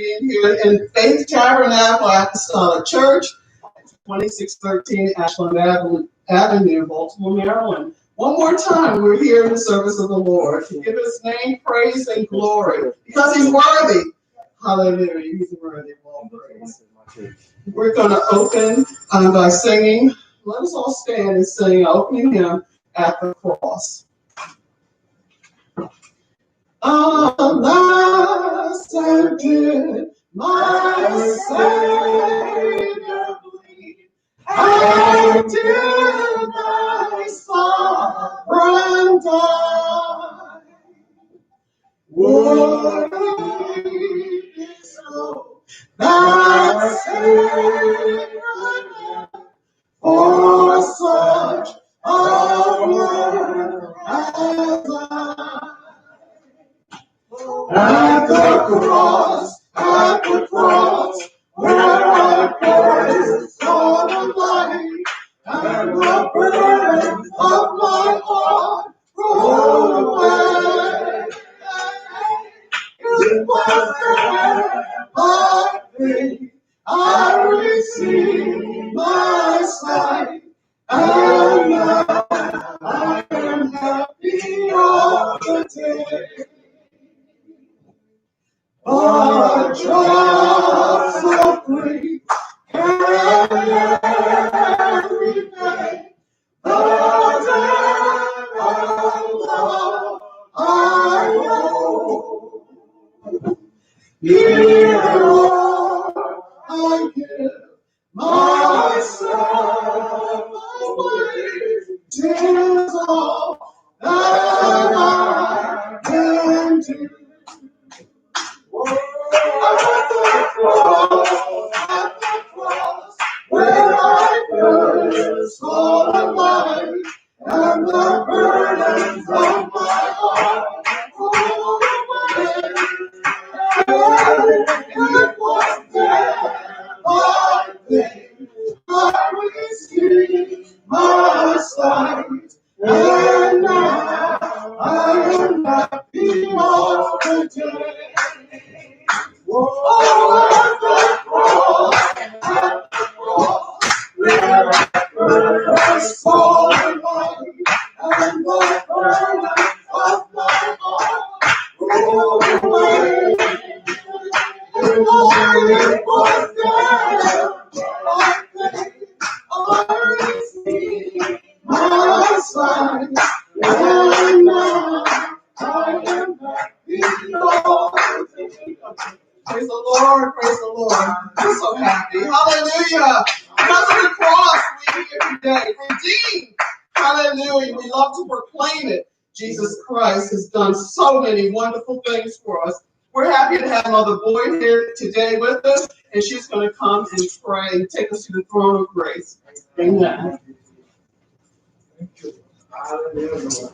being here in Faith Tabernacle Apostolic Church, 2613 Ashland Avenue, Baltimore, Maryland. One more time, we're here in the service of the Lord to give His name praise and glory because He's worthy. Hallelujah, He's worthy of all praise. We're going to open by singing. Let us all stand and sing opening hymn at the cross. Alas, and did my Savior bleed, and did my sovereign die? Would it be so that Savior for such a word as I? At the cross, where I first saw the light, and the burden of my heart rolled away. It was there by faith I received my sight, and now I am happy all the day. But just so free and every day, the debt of love I owe. Here, Lord, I give myself away. 'Tis all that I can do. At the cross, where I first saw the light, and the burdens of my heart rolled away. It was there by faith I received my sight, and now I am happy all the day. At the cross, where I first saw the light, and the burden of my heart rolled away. It was there by faith I received my sight, and now I am happy all the day. Praise the Lord, praise the Lord. I'm so happy. Hallelujah. Because of the cross, we're here today. Redeemed. Hallelujah. We love to proclaim it. Jesus Christ has done so many wonderful things for us. We're happy to have Mother Boyd here today with us, and she's going to come and pray and take us to the throne of grace. Amen. Thank you. Hallelujah.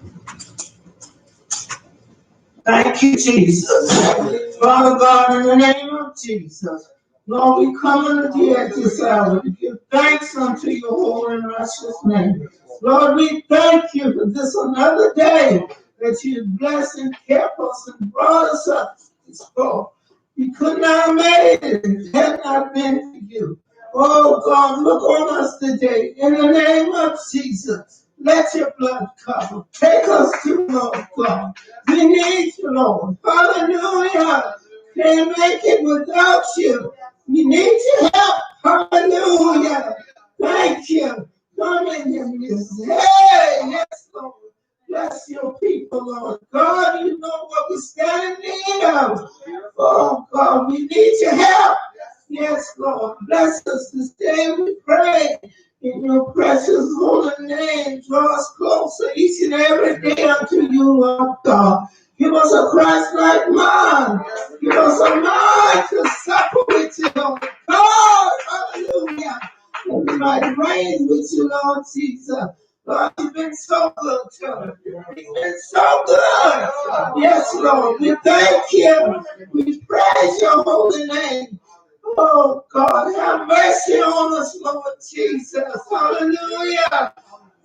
Thank you, Jesus. Father God, in the name of Jesus, Lord, we come unto you at this hour to give thanks unto your holy and righteous name. Lord, we thank you for this another day that you have blessed and kept us and brought us up this far. We could not have made it if it had not been for you. Oh God, look on us today in the name of Jesus. Let your blood cover. Take us to Lord God. We need you, Lord. Hallelujah. Can't make it without you. We need your help. Hallelujah. Thank you. Come in your midst. Hey, yes, Lord. Bless your people, Lord. God, you know what we stand in need of. Oh, God, we need your help. Yes, Lord. Bless us this day, we pray. In your precious holy name, draw us closer each and every day unto you, Lord God. Give us a Christ-like mind. Give us a mind to suffer with you, Lord God. Hallelujah. That we might reign with you, Lord Jesus. Lord, you've been so good to us. You've been so good. Yes, Lord. We thank you. We praise your holy name. Oh, God, have mercy on us, Lord Jesus. Hallelujah.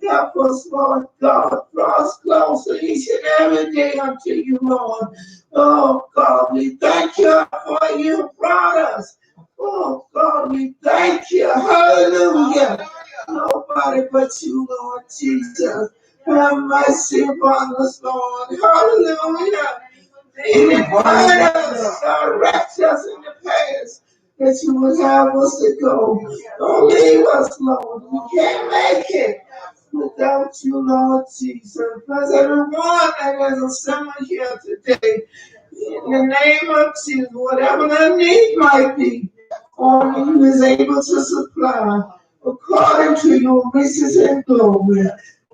Help us, Lord God. Draw us closer each and every day unto you, Lord. Oh, God, we thank you for you brought us. Oh, God, we thank you. Hallelujah. Nobody but you, Lord Jesus. Have mercy upon us, Lord. Hallelujah. Lead us, direct us in the paths that you would have us to go. Don't leave us, Lord. We can't make it without you, Lord Jesus. Bless everyone that has assembled here today. In the name of Jesus, whatever the need might be, only you is able to supply according to your riches and glory.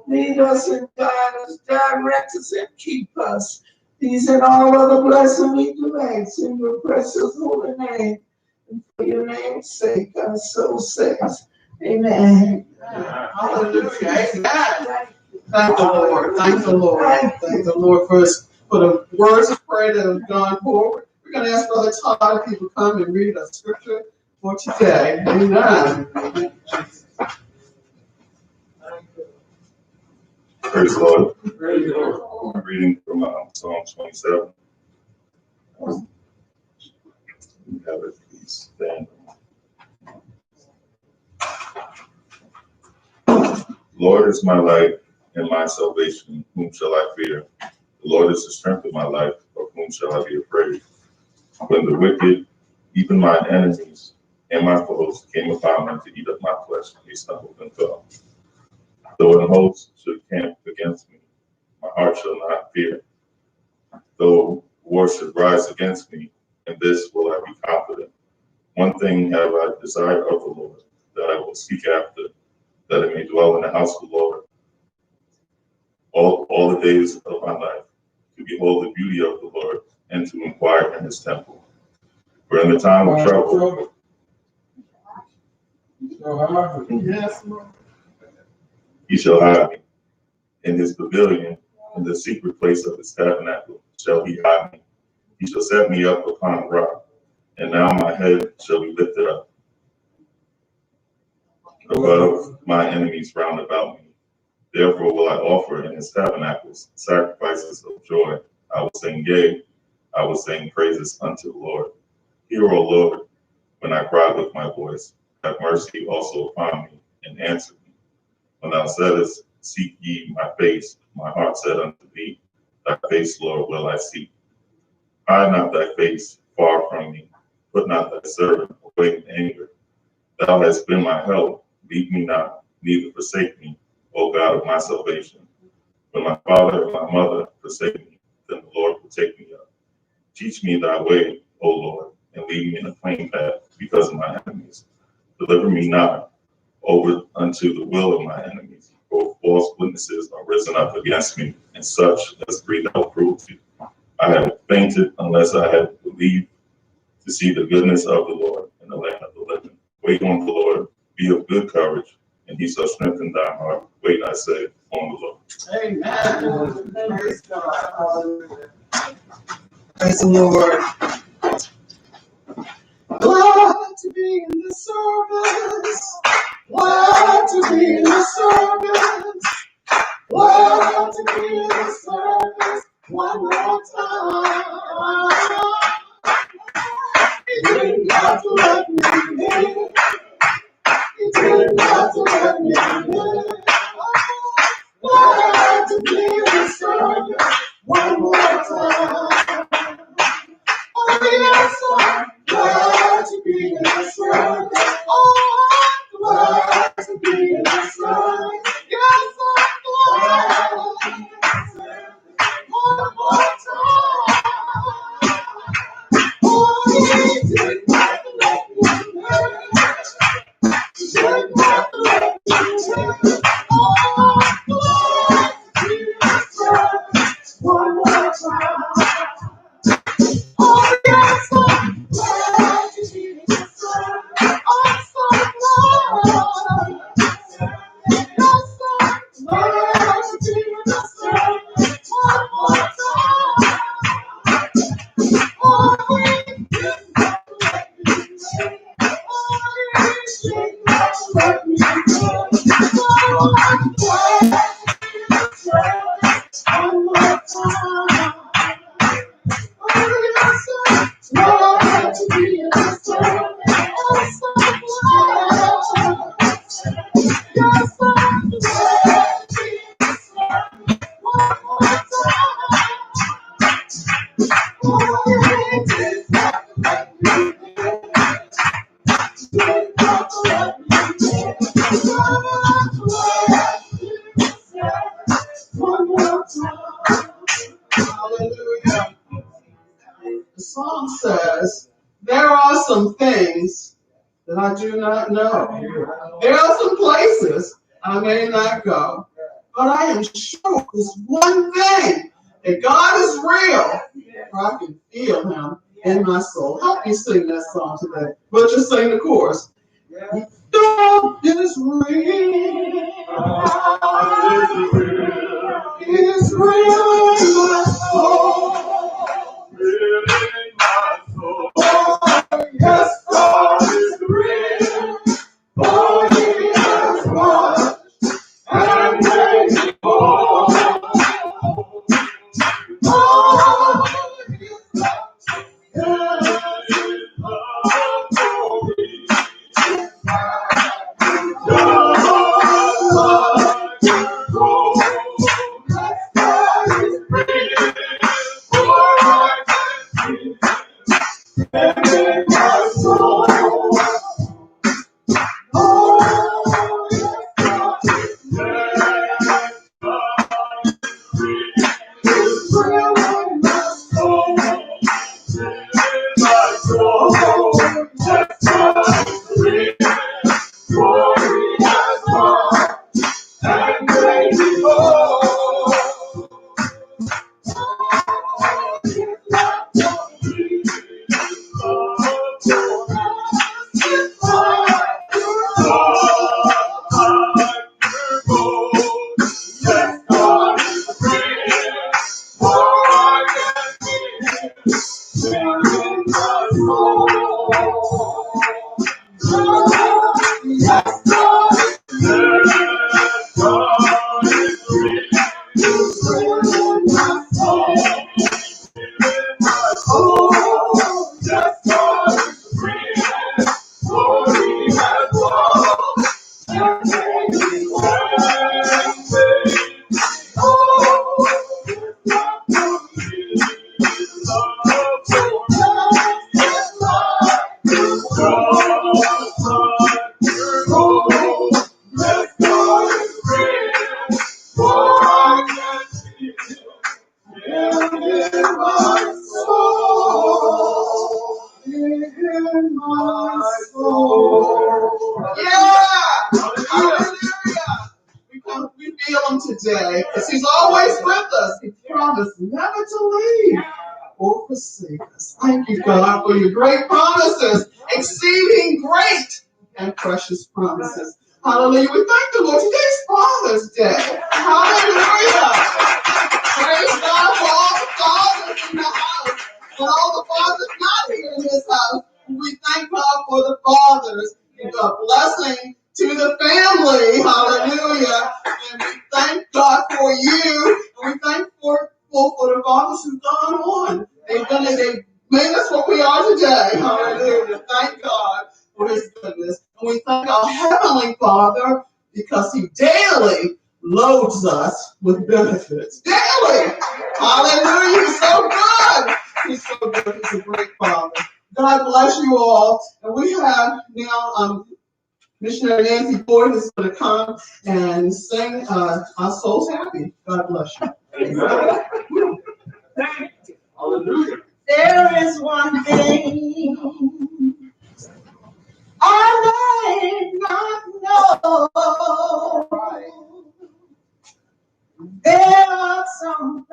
Lead us and guide us, direct us and keep us. These and all other blessings we do ask in your precious holy name. And for your name's sake, our soul says, Amen. Hallelujah. Amen. Thank the Lord. Thank the Lord. Thank the Lord for the words of prayer that have gone forward. We're going to ask Brother Todd if he will come and read a scripture for today. Amen. Praise the Lord. Praise the Lord. I'm reading from Psalm 27. You have it, please stand. Lord is my light and my salvation. Whom shall I fear? The Lord is the strength of my life. Of whom shall I be afraid? When the wicked, even my enemies and my foes, came upon me to eat up my flesh, they stumbled and fell. Though an host should camp against me, my heart shall not fear. Though war should rise against me, in this will I be confident. One thing have I desired of the Lord, that I will seek after, that I may dwell in the house of the Lord all the days of my life, to behold the beauty of the Lord, and to inquire in his temple. For in the time of trouble, he shall hide me. In his pavilion, in the secret place of his tabernacle, shall he hide me. He shall set me up upon a rock, and now my head shall be lifted up above my enemies round about me. Therefore will I offer in his tabernacles sacrifices of joy. I will sing, yea, I will sing praises unto the Lord. Hear, O Lord, when I cry with my voice. Have mercy also upon me, and answer me. When thou saidest, seek ye my face, my heart said unto thee, thy face, Lord, will I seek. Hide not thy face far from me. Put not thy servant away in anger. Thou hast been my help. Leave me not, neither forsake me, O God of my salvation. When my father and my mother forsake me, then the Lord will take me up. Teach me thy way, O Lord, and lead me in a plain path because of my enemies. Deliver me not over unto the will of my enemies, for false witnesses are risen up against me, and such as breathe out cruelty. I have fainted unless I had believed to see the goodness of the Lord in the land of the living. Wait on the Lord, be of good courage, and he shall strengthen thy heart. Wait, I say, on the Lord. Amen. Praise God. Praise the Lord. Glad to be in the service. Glad to be in the service. Glad to be in the service. One more time. He didn't have to let me in. He didn't have to let me in. Glad to be in the service. One more time. Oh, yes, I'm glad to be in the service. Oh, I'm glad to be in the service. Yes, I'm glad to be in the service. One more time. Oh, he didn't have to let me in. He didn't have to let me in. Oh, I'm glad to be in the service. One more time. Oh, yes, I'm glad to be in the service. I'm so glad. Yes, I'm glad to be in the service. One more time. Oh, he didn't have to let me in. Oh, he didn't have to let me in. Oh, I'm glad. to be in this world. I'm so glad. You're so glad to be in this world. One more time. Oh, it is not like you. Hallelujah. The song says, there are some things that I do not know. There are some places I may not go. But I am sure this one thing, that God is real, for I can feel him in my soul. Help me sing that song today. We'll just sing the chorus. God is real. He's real in my soul. Yes, God is real. For he has won and made me whole. Oh, his love, yes, his love for me. God, God is real. For I can see and in my soul. Oh, yes, God is real in my soul. My soul, yes, God is real. For he has won and made me whole. We feel him today because he's always with us. He promised never to leave or forsake us. Thank you, God, for your great promises, exceeding great and precious promises. Hallelujah. We thank the Lord. Today's Father's Day. Hallelujah. Praise God for all the fathers in the house and all the fathers not here in this house. We thank God for the fathers. And a blessing to the family. Hallelujah. And we thank God for you. And we thank for the fathers who've gone on. They made us what we are today. Hallelujah. Thank God for his goodness. And we thank our Heavenly Father because he daily loads us with benefits. Daily. Hallelujah. He's so good. He's so good. He's a great Father. God bless you all. And we have now Missionary Nancy Ford is going to come and sing Our Soul's Happy. God bless you. Amen. Thank you. Hallelujah. There is one thing I may not know. There are some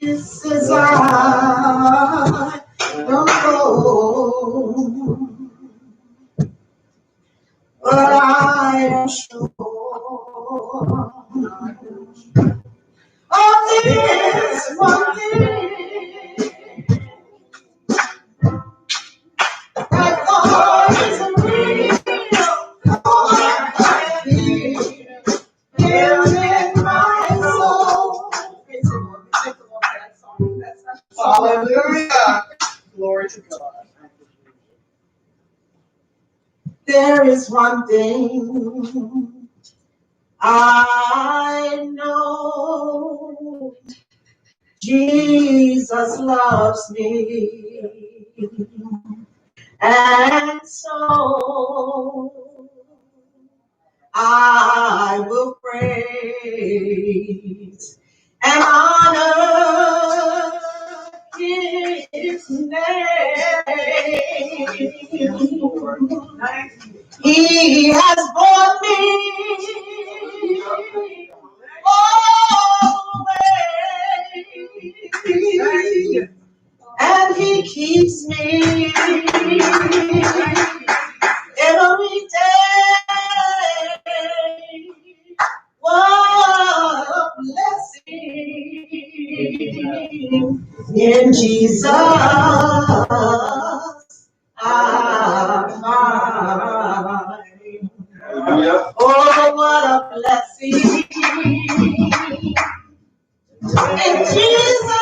places I don't go, but I am sure of this one thing, that God is real. Oh, I feel him in my soul. Hallelujah. Glory to God. There is one thing I know, Jesus loves me, and so I will praise and honor his name. He has brought me all the way, and he keeps me every day. What a blessing in Jesus I find. Oh, what a blessing in Jesus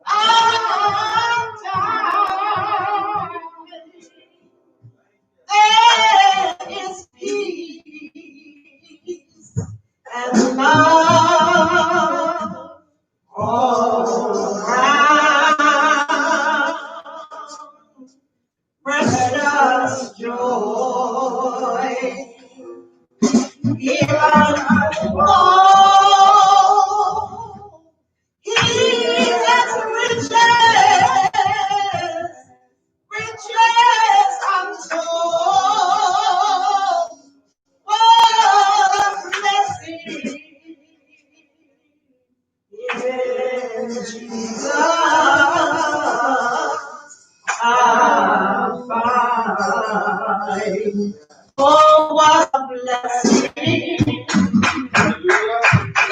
I find. There is peace and love all around. Precious joy, even more. He has riches untold. What a blessing in Jesus I find. Oh, what a blessing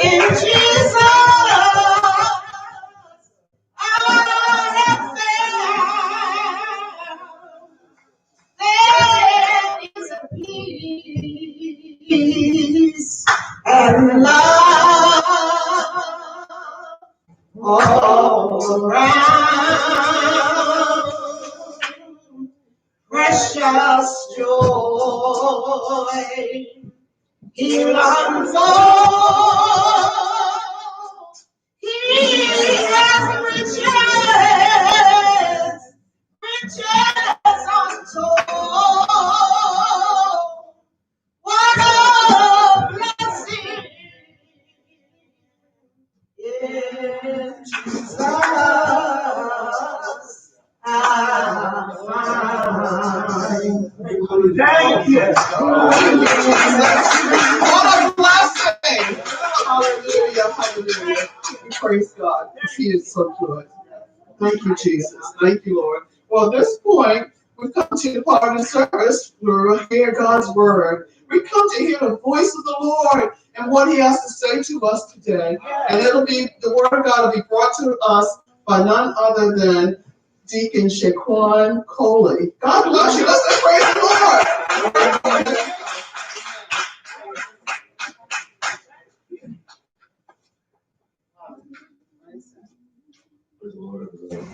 in Jesus I have found. There is a peace and love all around. Precious joy, he unfolds. He has riches untold. What a blessing in Jesus I find. Thank you. What a blessing. Hallelujah. Hallelujah. We praise God. He is so good. Thank you, Jesus. Thank you, Lord. Well, at this point, we've come to the part of the service where we'll hear God's word. We come to hear the voice of the Lord and what he has to say to us today. And it'll be, the word of God will be brought to us by none other than Deacon Shaquan Coley. God bless you. Let's just praise the Lord.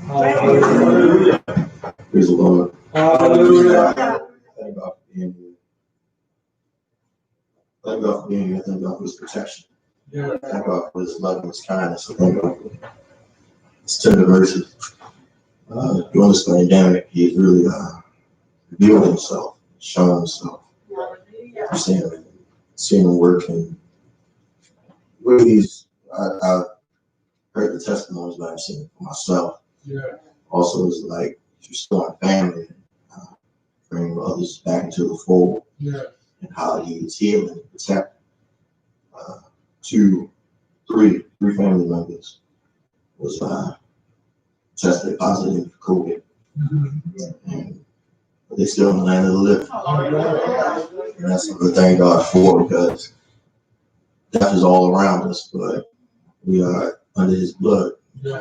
Hallelujah. Praise the Lord. Hallelujah. Thank God for being here. Thank God for being here. Thank God for his protection. Thank God for his love and his kindness. Thank God for his tender mercy. During this pandemic, he's really revealed himself, shown himself. Seeing him work in ways I've heard the testimonies, but I've seen it for myself. Also, it's like restoring family, bringing others back into the fold, and how he is healing and protecting three family members was tested positive for COVID, and but they're still in the land of the living. And that's something to thank God for, because death is all around us, but we are under his blood.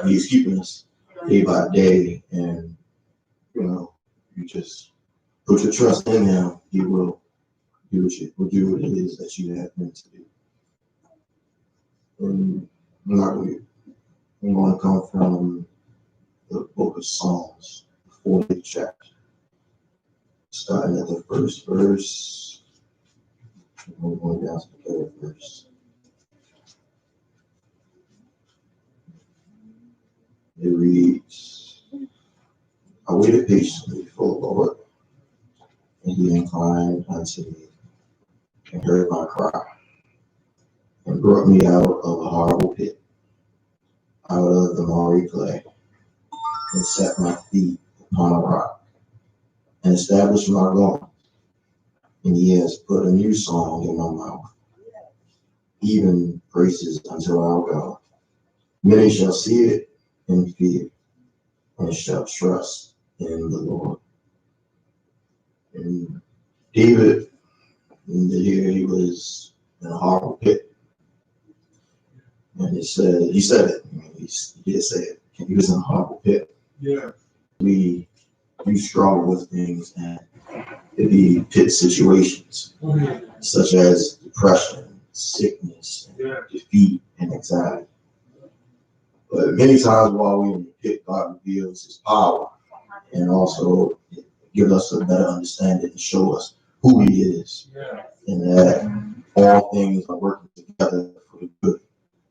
He's keeping us day by day, and you just put your trust in him. He will do what it is that you have him to do. I'm going to come from the book of Psalms, 40th chapter, starting at the first verse, and we're going down to the third verse. It reads, I waited patiently for the Lord, and he inclined unto me, and heard my cry, and brought me out of a horrible pit, out of the miry clay, and set my feet upon a rock, and established my going. And he has put a new song in my mouth, even praises unto our God. Many shall see it and fear, and shall trust in the Lord. And David, here he was in a horrible pit. And he said it. He did say it. He was in a horrible pit. Yeah. We struggle with things, and it be pit situations, such as depression, sickness, defeat, and anxiety. But many times while we're in the pit, God reveals his power and also give us a better understanding and show us who he is, and that all things are working together for the good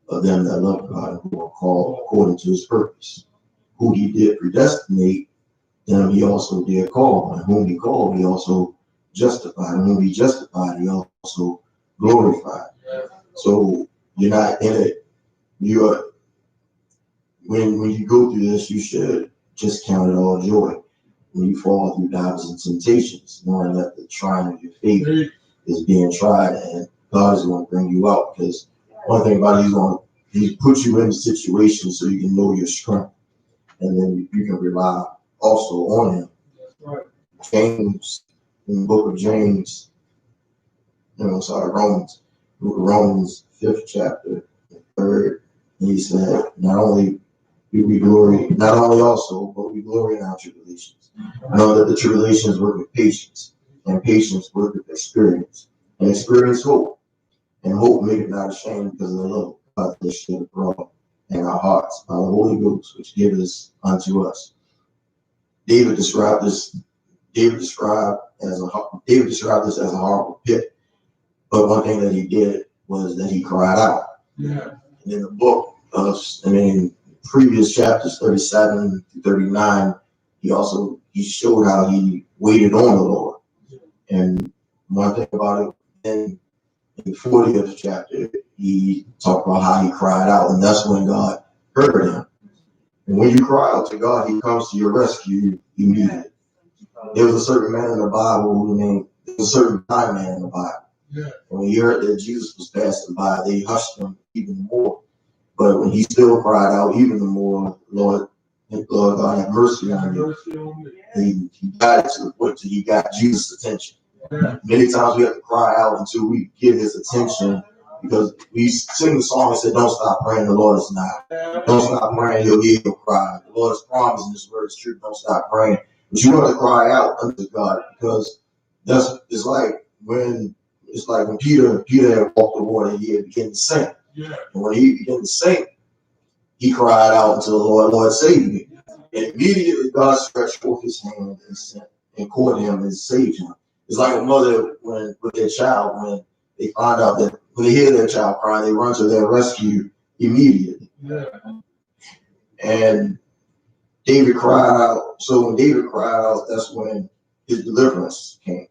of them that love God and who are called according to his purpose. Who he did predestinate, them he also did call, and whom he called, he also justified, and whom he justified, he also glorified. So you're not in it. You are, when you go through this, you should just count it all joy when you fall through dangers and temptations, knowing that the trying of your faith is being tried, and God is going to bring you out. Because one thing about it, he's put you in a situation so you can know your strength, and then you can rely also on him. James, in the book of James, Romans, book of Romans, 5th chapter, 3rd, he said, not only also, but we glory in our tribulations. Know that the tribulations work with patience, and patience work with experience, and experience hope. And hope maketh not ashamed, because of the love of God that shed abroad in our hearts by the Holy Ghost, which giveth unto us. David described this as a horrible pit. But one thing that he did was that he cried out. And in the book of, previous chapters 37 to 39, he showed how he waited on the Lord. And one thing about it, in the 40th chapter, he talked about how he cried out, and that's when God heard him. And when you cry out to God, he comes to your rescue immediately. There was a certain man in the Bible there was a certain blind man in the Bible. And when he heard that Jesus was passing by, they hushed him even more. But when he still cried out even more, Lord God, have mercy on you. He got it to the point that he got Jesus' attention. Many times we have to cry out until we get his attention, because we sing the song and say, don't stop praying, the Lord is nigh. Don't stop praying, he'll hear your cry. The Lord has promised in his word is true, don't stop praying. But you want to cry out unto God, because it's like when Peter had walked the water, he had begun to sink. And when he began to sink, he cried out unto the Lord, save me. And immediately God stretched forth his hand and caught him and saved him. It's like a mother with their child, when they find out that when they hear their child crying, they run to their rescue immediately. And David cried out. So when David cried out, that's when his deliverance came.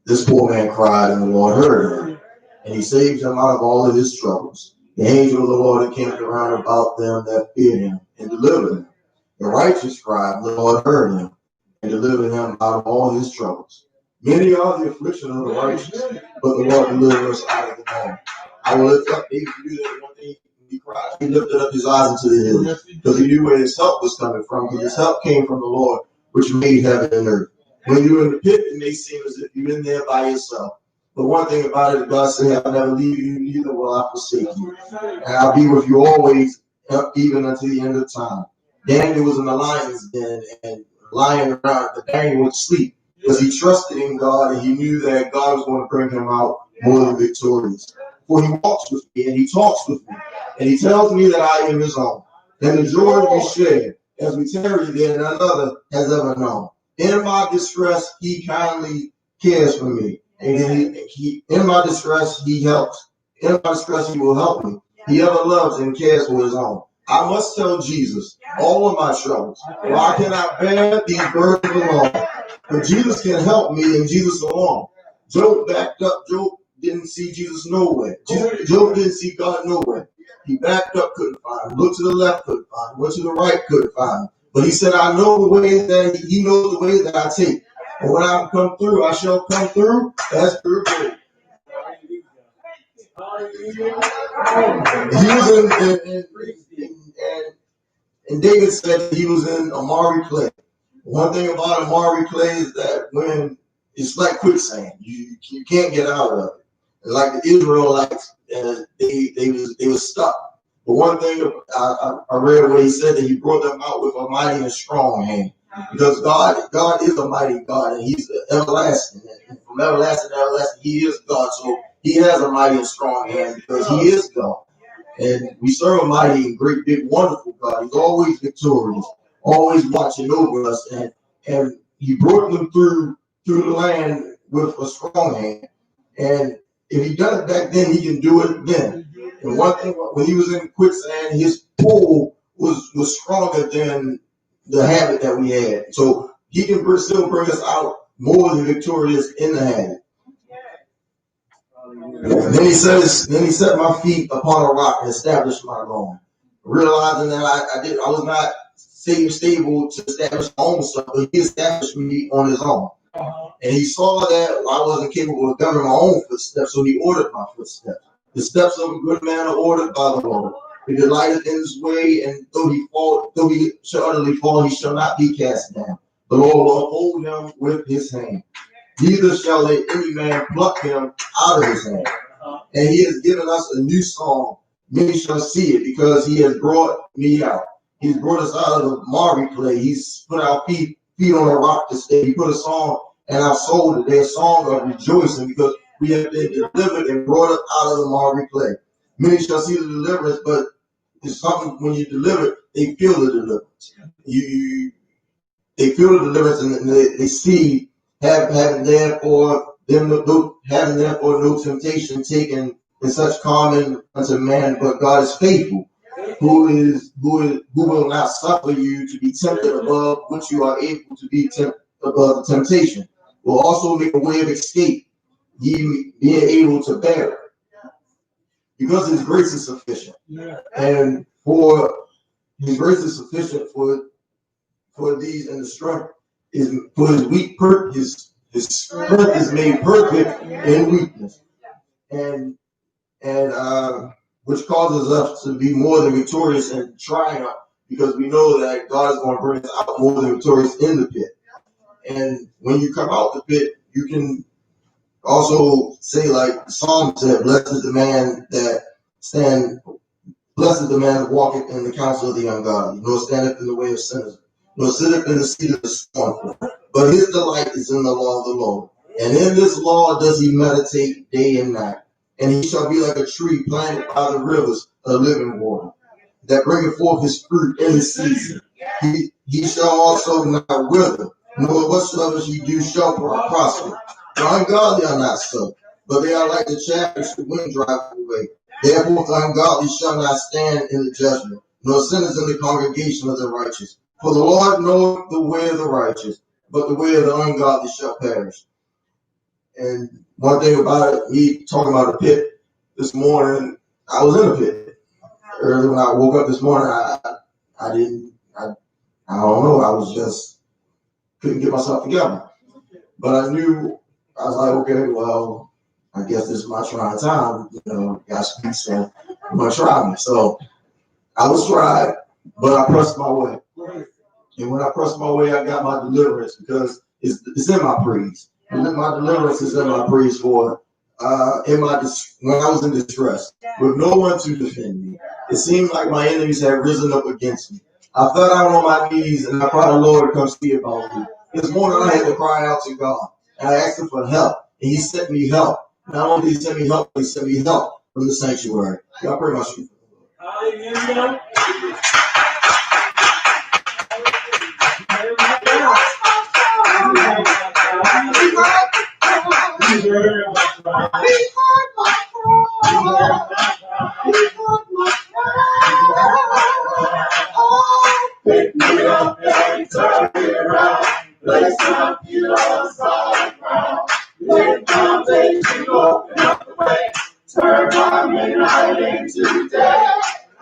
This poor man cried, and the Lord heard him, and he saved him out of all of his troubles. The angel of the Lord encamped around about them that fear him, and delivered him. The righteous cried, and the Lord heard him, and delivered him out of all his troubles. Many are the affliction of the righteous, but the Lord delivered us out of them all. I will lift up David to do that one thing. He cried. He lifted up his eyes into the hills, because he knew where his help was coming from, because his help came from the Lord, which made heaven and earth. When you're in the pit, it may seem as if you're in there by yourself. But one thing about it, God said, I'll never leave you, neither will I forsake you. And I'll be with you always, even until the end of time. Daniel was in the lion's den, and lying around, but Daniel went to sleep, because he trusted in God, and he knew that God was going to bring him out more than victorious. For he walks with me, and he talks with me, and he tells me that I am his own. and the joy we share as we tarry there than another has ever known. In my distress, he kindly cares for me. And he in my distress, he helps. In my distress, he will help me. He ever loves and cares for his own. I must tell Jesus all of my troubles. Why can I bear these burdens alone? But Jesus can help me and Jesus alone. Job backed up. Job didn't see Jesus nowhere. Job didn't see God nowhere. He backed up, couldn't find him. Looked to the left, couldn't find him. Went to the right, couldn't find him. But he said, I know the way that he knows the way that I take. And when I come through, I shall come through as through gold. He was and David said he was in Amari clay. One thing about Amari clay is that when it's like quicksand, you can't get out of it. And like the Israelites, they were stuck. But one thing I read where he said that he brought them out with a mighty and strong hand. Because God is a mighty God, and he's everlasting. And from everlasting to everlasting, he is God. So he has a mighty and strong hand because he is God. And we serve a mighty and great, big, wonderful God. He's always victorious, always watching over us. And he brought them through the land with a strong hand. And if he done it back then, he can do it then. And one thing, when he was in quicksand, his pull was stronger than the habit that we had. So he can still bring us out more than victorious in the habit. And then he set my feet upon a rock and established my going. Realizing that I was not stable to establish my own stuff, but he established me on his own. And he saw that I wasn't capable of governing my own footsteps, so he ordered my footsteps. The steps of a good man are ordered by the Lord. He delighteth in his way, and though he shall utterly fall, he shall not be cast down. The Lord will uphold him with his hand. Neither shall any man pluck him out of his hand. And he has given us a new song. Many shall see it, because he has brought me out. He's brought us out of the marry clay. He's put our feet on a rock to stay. He put a song in our soul today, a song of rejoicing, because we have been delivered and brought up out of the marry clay. Many shall see the deliverance, but it's something when you deliver, they feel the deliverance. They feel the deliverance, and they see having therefore no temptation taken in such common unto man, but God is faithful, who will not suffer you to be tempted above what you are able to be above the temptation. Will also make a way of escape, ye being able to bear it. Because his grace is sufficient. And for his grace is sufficient for these, and the strength is for his strength is made perfect in weakness. And which causes us to be more than victorious and triumph, because we know that God is going to bring us out more than victorious in the pit. And when you come out the pit, you can also say, like the Psalm said, blessed is the man that walketh in the counsel of the ungodly, nor standeth in the way of sinners, nor sitteth in the seat of the scornful. But his delight is in the law of the Lord, and in this law does he meditate day and night. And he shall be like a tree planted by the rivers of living water, that bringeth forth his fruit in his season. He shall also not wither, nor whatsoever he do shall prosper. The ungodly are not so, but they are like the chaff which the wind driveth away. Therefore the ungodly shall not stand in the judgment, nor sinners in the congregation of the righteous. For the Lord knoweth the way of the righteous, but the way of the ungodly shall perish. And one thing about it, me talking about a pit this morning, I was in a pit. Early when I woke up this morning, I don't know, I was just couldn't get myself together. But I knew, I was like, okay, well, I guess this is my trying time. God speaks, so I'm going to try me. So I was tried, but I pressed my way. And when I pressed my way, I got my deliverance, because it's in my praise. And my deliverance is in my praise for when I was in distress, with no one to defend me. It seemed like my enemies had risen up against me. I fell down on my knees and I cried, Lord, to come see about me. This morning I had to cry out to God, and I asked him for help, and he sent me help. Not only did he send me help, but he sent me help from the sanctuary. Y'all pray my strength. Hallelujah. heard my cry. He heard my cry. Oh, pick me up and turn me around. Place my feet on solid ground. Lay the foundation, open up the way. Turn my midnight into day.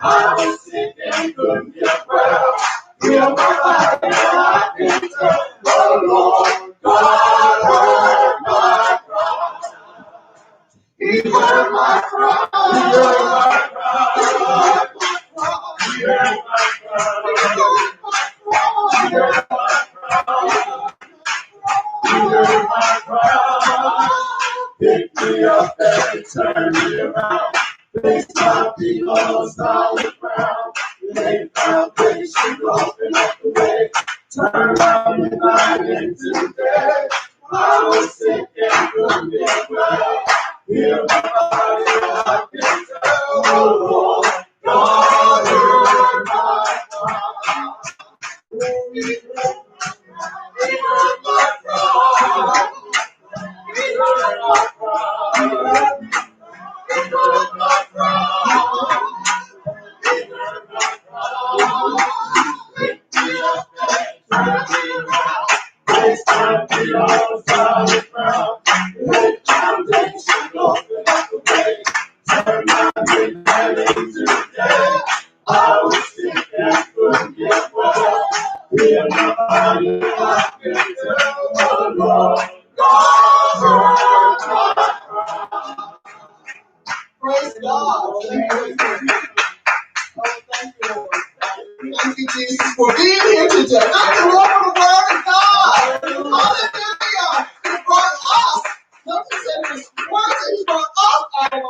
I was sick and couldn't get well. Heal my body and I can tell. Oh Lord, God heard my cry. He heard my cry. He heard my cry. He heard my cry. He heard my cry. He heard my cry. Pick me up and turn me around. Place my feet on solid ground. Lay the foundation, open up the way. Turn my midnight into day. I was sick and couldn't get well. Heal my body, I can tell. Oh Lord, God heard my cry. He heard my cry. He heard my cry. He heard my cry. He heard my cry. Pick me up and turn me around. Place my feet on solid ground. Lay the foundation, open up the way. Turn my midnight into day. I was sick and couldn't get well. Heal my body, I can tell. Oh Lord, God heard my cry. Praise God. Thank you, Lord. Thank you, Jesus, for being here today. Thank you, Lord, for the word of God. Hallelujah. He brought us. Don't you say this word, he brought us out of a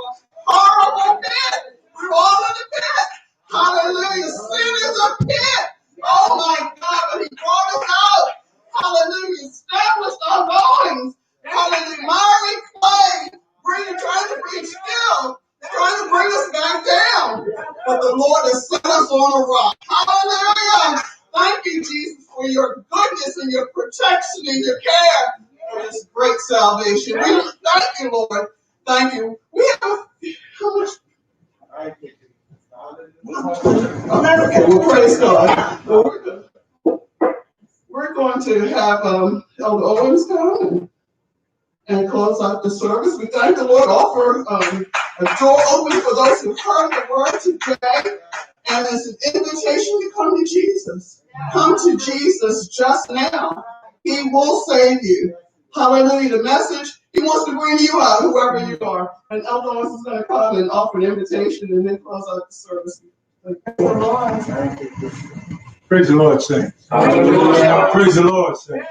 horrible pit. We're all in the pit. Hallelujah. Sin is a pit. Oh my God, but he brought us out. Hallelujah. Established our loins. Hallelujah. Miry clay. Trying to bring still. Trying to bring us back down. But the Lord has set us on a rock. Hallelujah. Thank you, Jesus, for your goodness and your protection and your care for this great salvation. We thank you, Lord. Thank you. We have how much? Okay, well, praise God. We're going to have Elder Owens come and close out the service. We thank the Lord, offer a door open for those who heard the word today. And it's an invitation to come to Jesus. Come to Jesus just now. He will save you. Hallelujah. The message, he wants to bring you out, whoever you are. And Elder Owens is going to come and offer an invitation and then close out the service. Praise the Lord, saints. Praise the Lord, saints.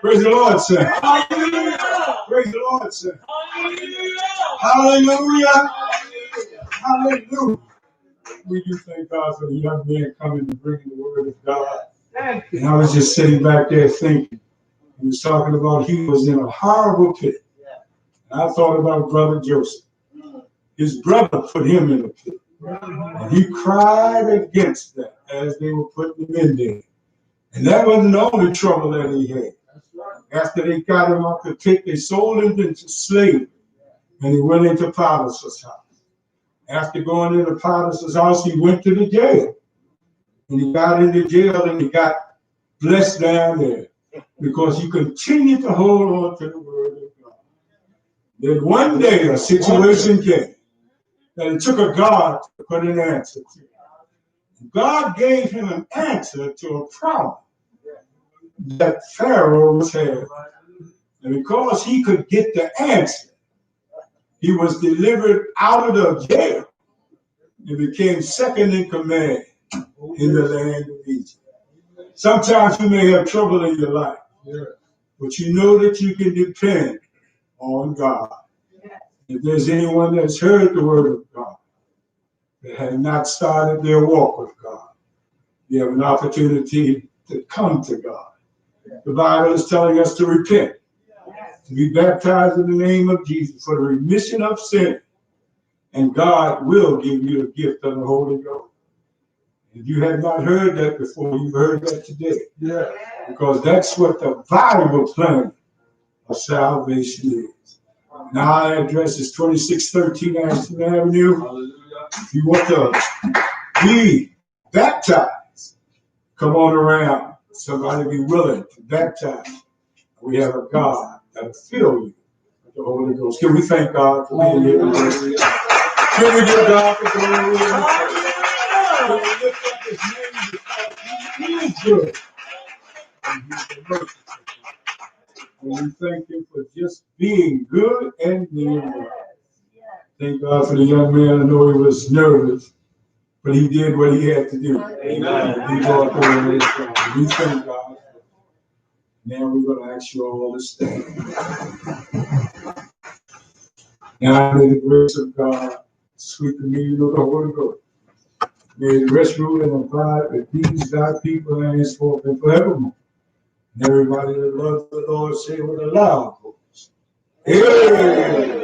Praise the Lord, saints. Praise the Lord, saints. Hallelujah. Hallelujah. We do thank God for the young man coming and bringing the word of God. And I was just sitting back there thinking. He was talking about he was in a horrible pit. And I thought about Brother Joseph. His brother put him in a pit. And he cried against that as they were putting him in there. And that wasn't the only trouble that he had. After they got him out the pit, they sold him into slavery. And he went into Potiphar's house. After going into Potiphar's house, he went to the jail. And he got into jail and he got blessed down there because he continued to hold on to the word of God. Then one day a situation came that it took a God to put an answer to. God gave him an answer to a problem that Pharaoh was having. And because he could get the answer, he was delivered out of the jail and became second in command in the land of Egypt. Sometimes you may have trouble in your life, but you know that you can depend on God. If there's anyone that's heard the word of God that had not started their walk with God, you have an opportunity to come to God. The Bible is telling us to repent, to be baptized in the name of Jesus for the remission of sin, and God will give you the gift of the Holy Ghost. If you have not heard that before, you've heard that today. Yeah. Because that's what the Bible planned of salvation is. And our address is 2613 Ashton Avenue. If you want to be baptized, come on around. Somebody be willing to baptize. We have a God that will fill you with the Holy Ghost. Can we thank God for being here today? Can we give God the glory? Can we lift up His name because He is good and He's the merciful? And we thank Him for just being good and being right. Thank God for the young man. I know he was nervous, but he did what he had to do. Amen. He brought the word of God. We thank God. Now we're going to ask you all to stand. Now may the grace of God, sweet communion of the Holy Ghost, may it rest, rule, and abide with these thy people and henceforth and forevermore. And everybody that loves the Lord say with a loud voice, Amen.